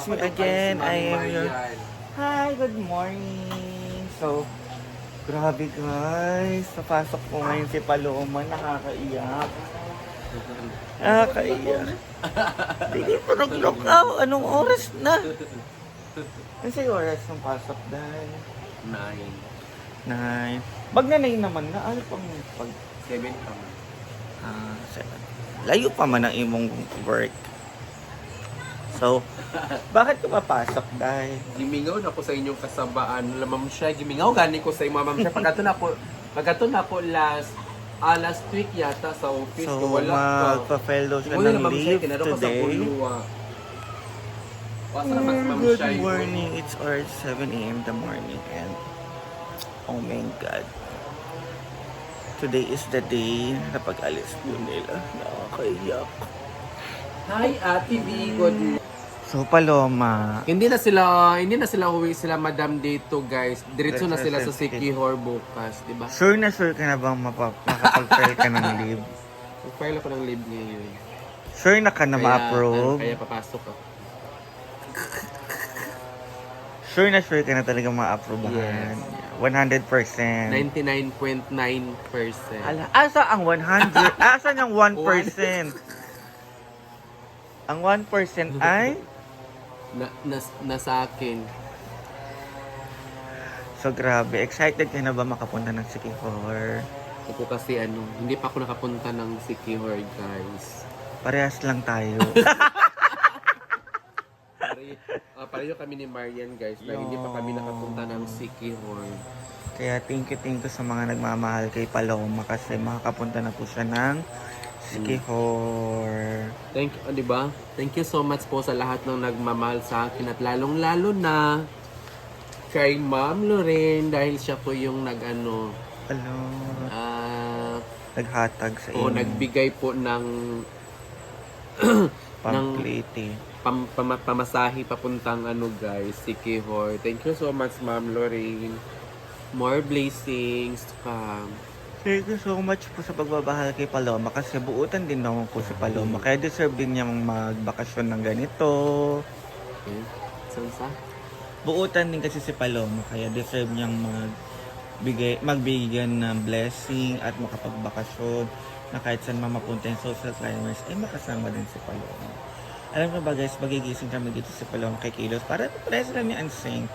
it's me again. I am your... Hi, good morning. So, grabe guys. Napasok ko ngayon si Paloma. Nakakaiyak. Nakakaiyak. Hindi pa nag-lock out. Anong oras na? Ano sa'yo oras ng pasok dahil? 9. Bag na 9 naman na. Ano pang pag... 7 pa man. 7. Layo pa man ang imong work. So, bakit ka papasok dahil? Gimingaw na ko sa inyong kasabaan. Ma'am siya, gimingaw gani ko sa imo ma'am siya. Pagkato na ko last week yata sa office. So, wala ka. magpa-file daw siya Uy, ng ma'am siya, leave kinaro ka sa today. Bulua. Pasa naman si ma'am siya. Good morning. It's our 7 a.m. in the morning and oh my God. Today is the day na pag-alis po nila. Nakakaiyak. Hi, Ate V. Good. So, Paloma. Hindi na sila uwi sila madam dito, guys. Diretso na sila sa Sikihor bukas, di ba? Sure na sure ka na bang makapag-file ka ng leave? File ako ng leave ngayon. Sure na ka na ma-approve? Kaya papasok ako. Sure ka na talaga ma-approvehan? Yes. 100%. 99.9%. Ala, asa ang 100? Asa ang 1%? Ang 1% ay? Nasa akin. So grabe, excited ka na ba makapunta ng Sikihor? Ako kasi hindi pa ako nakapunta ng Sikihor, guys. Parehas lang tayo. Pareho kami ni Marian, guys, na hindi pa kami nakapunta ng Sikihor. Kaya thank you sa mga nagmamahal kay Paloma kasi makakapunta na po siya ng Sikihor. Thank you, di ba? Thank you so much po sa lahat ng nagmamahal sa akin at lalong-lalo na kay Ma'am Lorraine dahil siya po yung Hello. Naghatag sa inyo. Nagbigay po ng pamplete. Pamasahe papuntang guys, Sikihor. Thank you so much, Ma'am Lorraine. More blessings to come. Thank you so much po sa pagbabahal kay Paloma kasi buutan din naman po si Paloma. Kaya deserve din niyang magbakasyon ng ganito. Okay. Sansa? Buutan din kasi si Paloma kaya deserve niyang magbigyan ng blessing at makapagbakasyon na kahit saan mapunta yung social climbers ay makasama din si Paloma. Alam mo ba guys, magigising kami dito si Paloma kay Kilos para pares sila ni Ansing.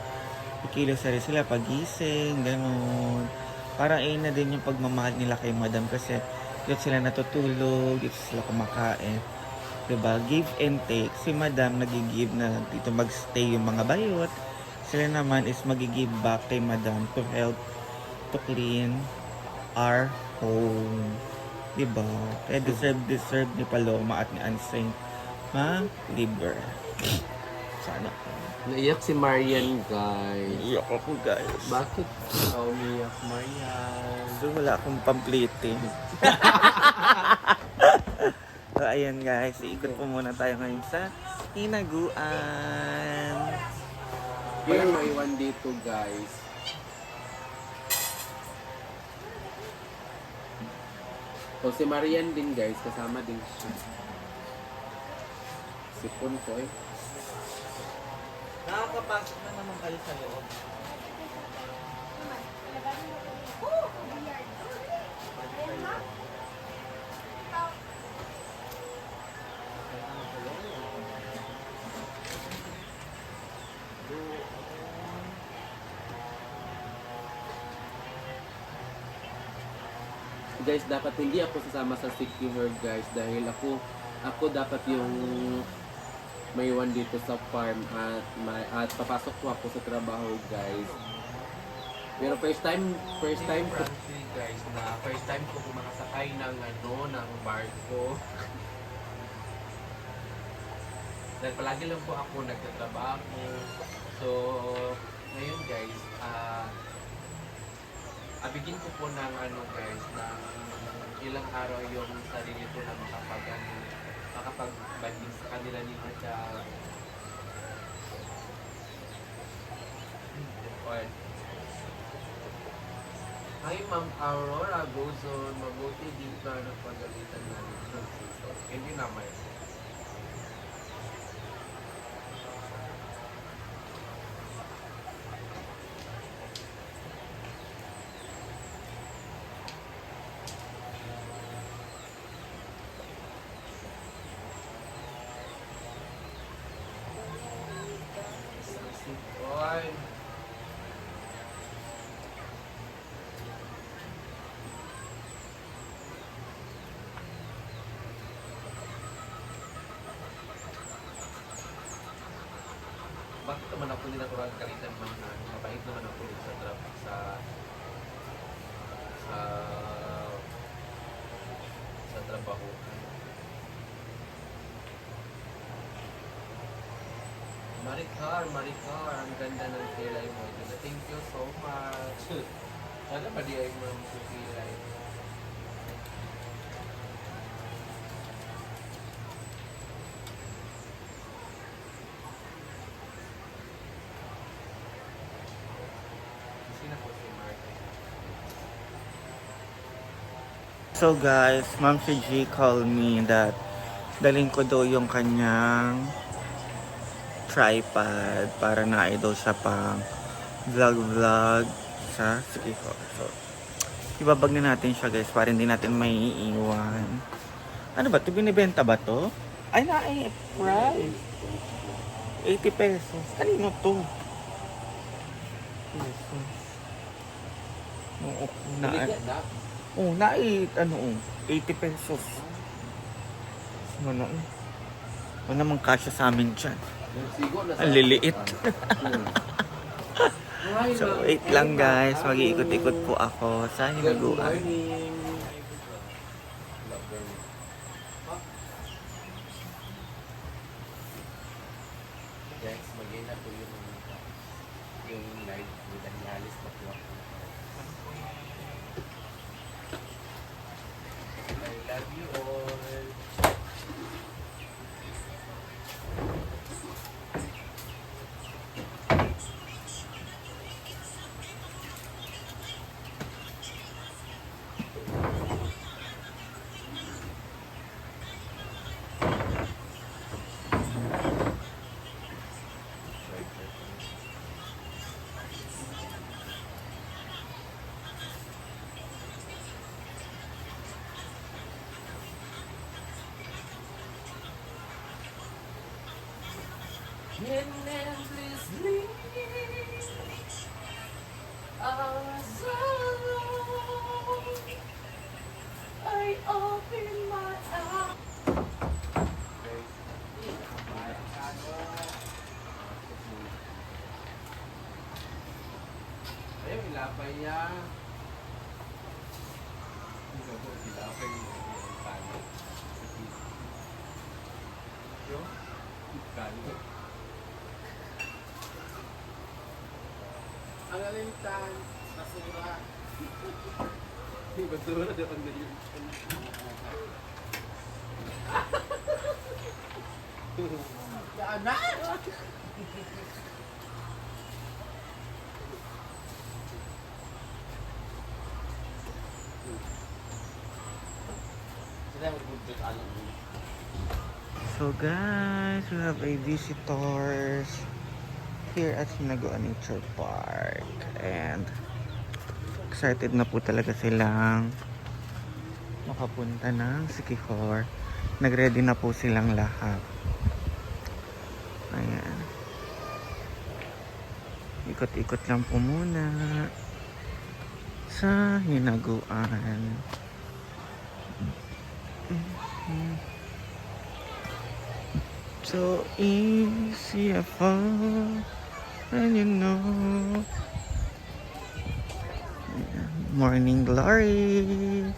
Kilos rin sila pagising, gano'n. Parang na din yung pagmamahal nila kay Madam kasi dito sila natutulog, dito sila kumakain. Diba? Give and take. Si Madam nag-give na dito magstay yung mga bayot. Sila naman is mag-give back kay Madam to help to clean our home. Diba? Kaya deserve ni Paloma at ni Ansing ma-liber. Sana. Naiyak si Marian, guys. Iyak ako guys. Bakit umiyak, Marian? So, wala akong pamplete. So, ayan guys. Ikot po muna tayo ngayon sa Hinaguan. Walang maiwan dito, guys. O si Marian din, guys. Kasama din siya. Sipon ko eh. Nakakapasok na naman kayo sa loob. Guys, dapat hindi ako sasama sa Sikihor, guys, dahil ako dapat yung maiwan dito sa farm at papasok ko ako sa trabaho, guys. Pero first time ko guys na first time ko makasakay ng ng barko. Dahil palagi lang po ako nagtatrabaho. So ngayon guys, abigin ko po ng guys ng ilang araw yung sarili ko na makapagbanding sa kanila ni Madam. Hi Ma'am Aurora Gozon, mabuti din ka na pagalitan namin ng sito. Hindi naman. ako nila ko kalitan mga mabait naman ako dito sa sa sa trabaho. Maricar, ang ganda ng kilay mo. Thank you so much. Sana ba di ay mo ang kilay? Sino po si Mark? So guys, Ma'am si G called me that dalhin ko daw yung kanyang tripod para na-idol siya pang vlog sa Sikihor. So, ibabag na natin siya guys para hindi natin may iiwan. Ano ba? Ito binibenta ba to? Ay, price. 80 pesos. Kanino to? Pesos. Oo, ano, 80 pesos. Ano, ano namang kasya sa amin dyan. Ang liliit. So, wait lang guys. Mag-iikot-ikot po ako sa hinaguan. Guys, magiging na po yung live with Anialis na po ako. I love you all. And endlessly our sorrow, I open my eyes. Ayaw, ilapay yan. Ilapay yung paano. Yung paano. Ang alintan, basura. Hindi, basura na ang nalilitan. Daan na! So guys, we have a visitors here at Hinaguan Nature Park and excited na po talaga silang makapunta ng Sikihor. Nagready na po silang lahat. Ayan. Ikot-ikot lang po muna sa Hinaguan. So easy a fall, and you know. Morning glory.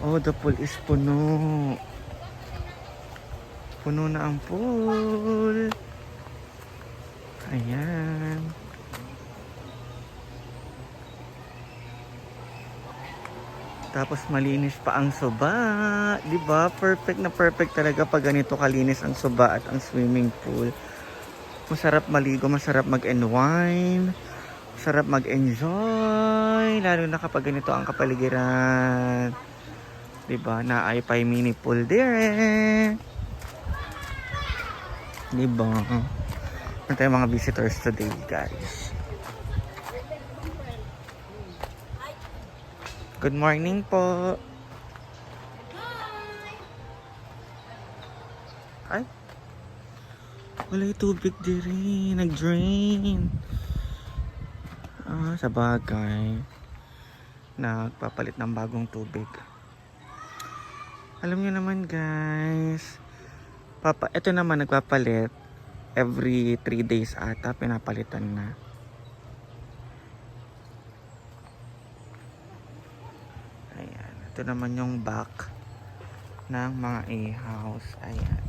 Oh, the pool is puno. Puno na ang pool. Ayan. Tapos malinis pa ang suba. 'Di ba? Perfect na perfect talaga pag ganito kalinis ang suba at ang swimming pool. Masarap maligo, masarap mag-unwind, masarap mag-enjoy, lalo na kapag ganito ang kapaligiran. 'Di ba? Na ay pa mini pool dire. 'Di ba? Meron tayong mga visitors today, guys. Good morning po. Hi. Ay, wala yung tubig diri. Nag-drain. Sa bagay. Nagpapalit ng bagong tubig. Alam niyo naman guys, ito naman nagpapalit every 3 days ata, pinapalitan na. Ayan, ito naman yung back ng mga A-house. Ayan.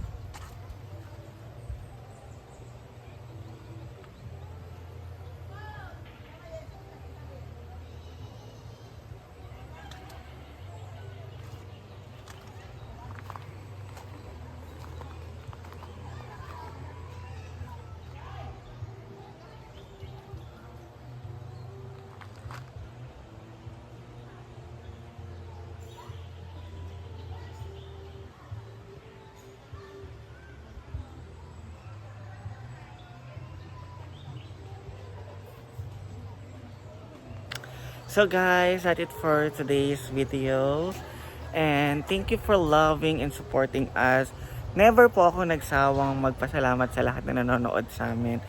So guys, that's it for today's video. And thank you for loving and supporting us. Never po ako nagsawang magpasalamat sa lahat na nanonood sa amin.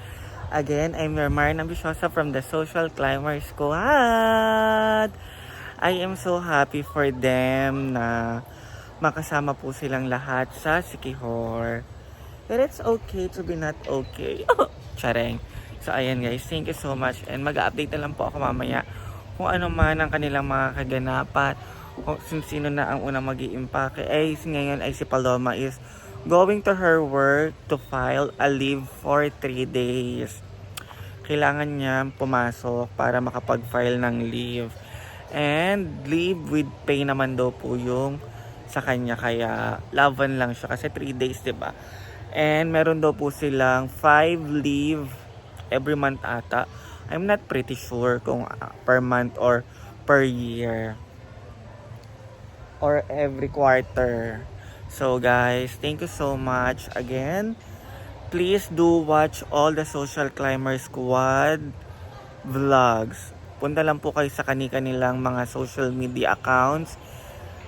Again, I'm your Marian Ambiciosa from the Social Climber Squad. I am so happy for them na makasama po silang lahat sa Sikihor. But it's okay to be not okay. Chareng. So ayan guys, thank you so much. And mag-update na lang po ako mamaya kung ano man ang kanilang mga kaganapan, kung sino na ang unang mag-i-impake. Ngayon ay si Paloma is going to her work to file a leave for 3 days. Kailangan niya pumasok para makapag-file ng leave. And leave with pay naman daw po yung sa kanya, kaya laban lang siya kasi 3 days, diba? And meron daw po silang 5 leave every month ata. I'm not pretty sure kung per month or per year or every quarter. So guys, thank you so much again. Please do watch all the Social Climber Squad vlogs. Punta lang po kayo sa kanilang mga social media accounts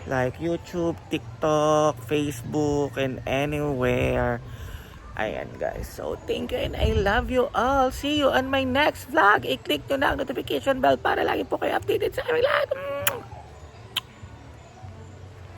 like YouTube, TikTok, Facebook, and anywhere. Ayan guys, so thank you and I love you all. See you on my next vlog. I-click nyo na ang notification bell para lagi po kayo updated sa aming lahat.